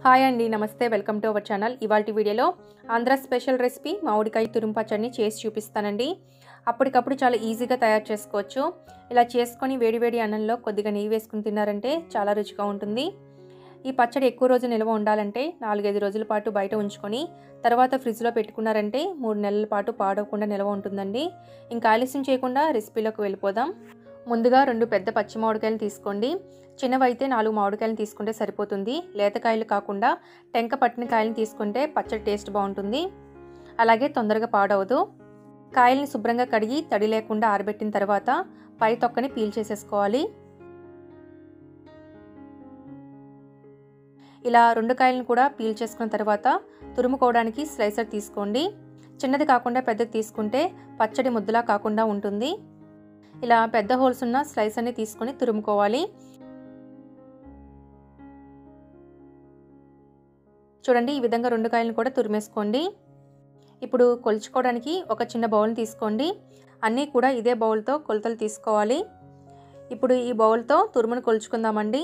Hi అండి, నమస్తే. Welcome to our channel. ఇవాల్టి వీడియోలో ఆంధ్ర స్పెషల్ రెసిపీ మామిడికాయ తురుము పచ్చడిని చేసి చూపిస్తానండి. అప్పటికప్పుడు చాలా ఈజీగా తయారు చేసుకోవచ్చు. ఇలా చేసుకొని వేడివేడి అన్నంలో కొద్దిగా నెయ్యి వేసుకుని తిన్నారంటే చాలా రుచిగా ఉంటుంది. ఈ పచ్చడి ఎక్కువ రోజులు నిల్వ ఉండాలంటే 4-5 రోజుల పాటు బయట ఉంచుకొని తర్వాత ఫ్రిడ్జ్లో పెట్టుకున్నారంటే 3 నెలల పాటు పాడవకుండా నిల్వ ఉంటుందండి. ఇంకా ఆలస్యం చేయకుండా రెసిపీలోకి వెళ్ళిపోదాం. ముందుగా 2 పెద్ద పచ్చి మామిడికాయలు తీసుకోండి. చిన్నవైతే 4 మామిడికాయలు తీసుకుంటే సరిపోతుంది. లేతకాయలు కాకుండా టెంక పట్టిన కాయలను తీసుకుంటే పచ్చడి టేస్ట్ బాగుంటుంది. అలాగే తొందరగా పాడవదు. కాయల్ని శుభ్రంగా కడిగి తడి లేకుండా ఆరబెట్టిన తర్వాత పై తొక్కని పీల్ చేసేసుకోవాలి. ఇలా 2 కాయలను కూడా పీల్ చేసుకున్న తర్వాత తురుముకోవడానికి స్లైసర్ తీసుకోండి. చిన్నది కాకుండా పెద్దది తీసుకుంటే పచ్చడి ముద్దలా కాకుండా ఉంటుంది. ఇలా పెద్ద హోల్స్ ఉన్న స్లైసర్ని తీసుకొని తురుముకోవాలి. చూడండి, ఈ విధంగా 2 కాయలను కూడా తురిమేసుకోండి. ఇప్పుడు కొలుచుకోవడానికి ఒక చిన్న బౌల్ని తీసుకోండి. అన్నీ కూడా ఇదే బౌల్తో కొలతలు తీసుకోవాలి. ఇప్పుడు ఈ బౌల్తో తురుమును కొలుచుకుందామండి.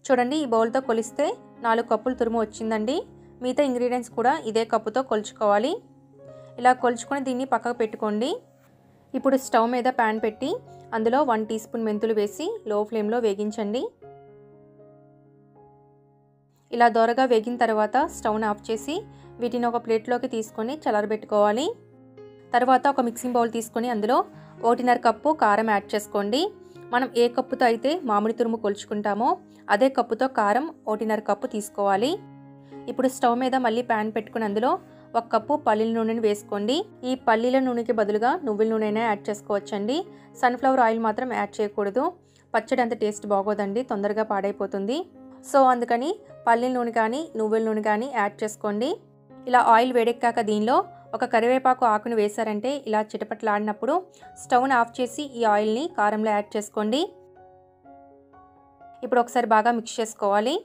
చూడండి, ఈ బౌల్తో కొలిస్తే 4 కప్పులు తురుము వచ్చిందండి. మిగతా ఇంగ్రీడియంట్స్ కూడా ఇదే కప్పుతో కొలుచుకోవాలి. ఇలా కొలుచుకొని దీన్ని పక్కకు పెట్టుకోండి. ఇప్పుడు స్టవ్ మీద ప్యాన్ పెట్టి అందులో 1 టీ స్పూన్ మెంతులు వేసి లో ఫ్లేమ్లో వేగించండి. ఇలా దోరగా వేగిన తర్వాత స్టవ్ని ఆఫ్ చేసి వీటిని ఒక ప్లేట్లోకి తీసుకొని చల్లారబెట్టుకోవాలి. తర్వాత ఒక మిక్సింగ్ బౌల్ తీసుకొని అందులో 1.5 కప్పు కారం యాడ్ చేసుకోండి. మనం ఏ కప్పుతో అయితే మామిడి తురుము కొలుచుకుంటామో అదే కప్పుతో కారం 1.5 కప్పు తీసుకోవాలి. ఇప్పుడు స్టవ్ మీద మళ్ళీ ప్యాన్ పెట్టుకుని అందులో 1 కప్పు పల్లీల నూనెని వేసుకోండి. ఈ పల్లీల నూనెకి బదులుగా నువ్వుల నూనెనే యాడ్ చేసుకోవచ్చండి. సన్ఫ్లవర్ ఆయిల్ మాత్రం యాడ్ చేయకూడదు. పచ్చడి అంత టేస్ట్ బాగోదండి, తొందరగా పాడైపోతుంది. సో అందుకని పల్లీల నూనె కానీ నువ్వుల నూనె కానీ యాడ్ చేసుకోండి. ఇలా ఆయిల్ వేడెక్కాక దీనిలో ఒక కరివేపాకు ఆకును వేశారంటే ఇలా చిటపట్లాడినప్పుడు స్టవ్ని ఆఫ్ చేసి ఈ ఆయిల్ని కారంలో యాడ్ చేసుకోండి. ఇప్పుడు ఒకసారి బాగా మిక్స్ చేసుకోవాలి.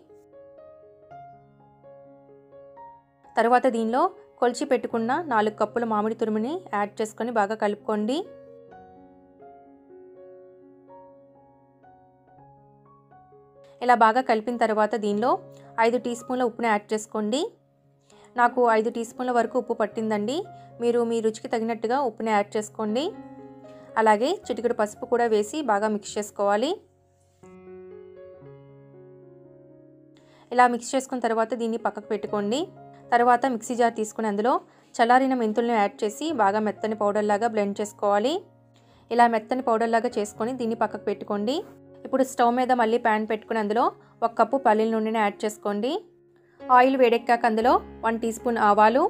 తర్వాత దీనిలో కొలిచి పెట్టుకున్న 4 కప్పుల మామిడి తురుముని యాడ్ చేసుకొని బాగా కలుపుకోండి. ఇలా బాగా కలిపిన తర్వాత దీనిలో 5 టీ స్పూన్ల ఉప్పుని యాడ్ చేసుకోండి. నాకు 5 టీ స్పూన్ల వరకు ఉప్పు పట్టిందండి. మీరు మీ రుచికి తగినట్టుగా ఉప్పుని యాడ్ చేసుకోండి. అలాగే చిటికెడు పసుపు కూడా వేసి బాగా మిక్స్ చేసుకోవాలి. ఇలా మిక్స్ చేసుకున్న తర్వాత దీన్ని పక్కకు పెట్టుకోండి. తర్వాత మిక్సీ జార్ తీసుకుని అందులో చల్లారిన మెంతులను యాడ్ చేసి బాగా మెత్తని పౌడర్ లాగా బ్లెండ్ చేసుకోవాలి. ఇలా మెత్తని పౌడర్ లాగా చేసుకొని దీన్ని పక్కకు పెట్టుకోండి. ఇప్పుడు స్టవ్ మీద మళ్ళీ ప్యాన్ పెట్టుకుని అందులో 1 కప్పు పల్లీల నూనెని యాడ్ చేసుకోండి. ఆయిల్ వేడెక్కాక అందులో 1 టీ స్పూన్ ఆవాలు,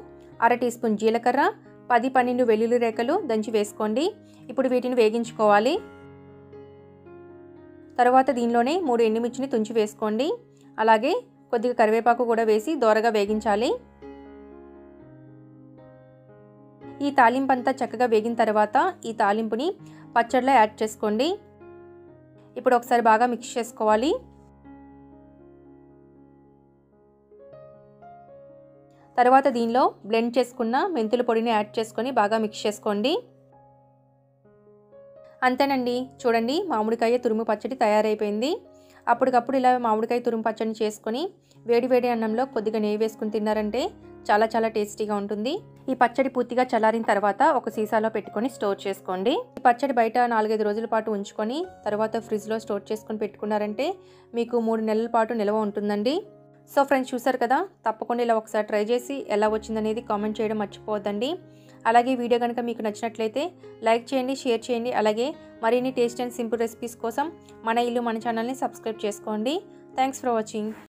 1/2 టీ స్పూన్ జీలకర్ర, 10-12 వెల్లుల్లి రేఖలు దంచి వేసుకోండి. ఇప్పుడు వీటిని వేగించుకోవాలి. తర్వాత దీనిలోనే 3 ఎండుమిర్చిని తుంచి వేసుకోండి. అలాగే కొద్దిగా కరివేపాకు కూడా వేసి దోరగా వేగించాలి. ఈ తాలింపు అంతా చక్కగా వేగిన తర్వాత ఈ తాలింపుని పచ్చడిలో యాడ్ చేసుకోండి. ఇప్పుడు ఒకసారి బాగా మిక్స్ చేసుకోవాలి. తర్వాత దీనిలో బ్లెండ్ చేసుకున్న మెంతుల పొడిని యాడ్ చేసుకొని బాగా మిక్స్ చేసుకోండి. అంతేనండి, చూడండి, మామిడికాయ తురుము పచ్చడి తయారైపోయింది. అప్పటికప్పుడు ఇలా మామిడికాయ తురుము పచ్చడిని చేసుకొని వేడివేడి అన్నంలో కొద్దిగా నెయ్యి వేసుకుని తిన్నారంటే చాలా చాలా టేస్టీగా ఉంటుంది. ఈ పచ్చడి పూర్తిగా చల్లారిన తర్వాత ఒక సీసాలో పెట్టుకొని స్టోర్ చేసుకోండి. ఈ పచ్చడి బయట 4-5 రోజుల పాటు ఉంచుకొని తర్వాత ఫ్రిడ్జ్లో స్టోర్ చేసుకొని పెట్టుకున్నారంటే మీకు 3 నెలల పాటు నిల్వ ఉంటుందండి. సో ఫ్రెండ్స్, చూసారు కదా, తప్పకుండా ఇలా ఒకసారి ట్రై చేసి ఎలా వచ్చిందనేది కామెంట్ చేయడం మర్చిపోవద్దండి. అలాగే వీడియో కనుక మీకు నచ్చినట్లయితే లైక్ చేయండి, షేర్ చేయండి. అలాగే మరిన్ని టేస్ట్ అండ్ సింపుల్ రెసిపీస్ కోసం మన ఇల్లు మన ఛానల్ని సబ్స్క్రైబ్ చేసుకోండి. Thanks for watching.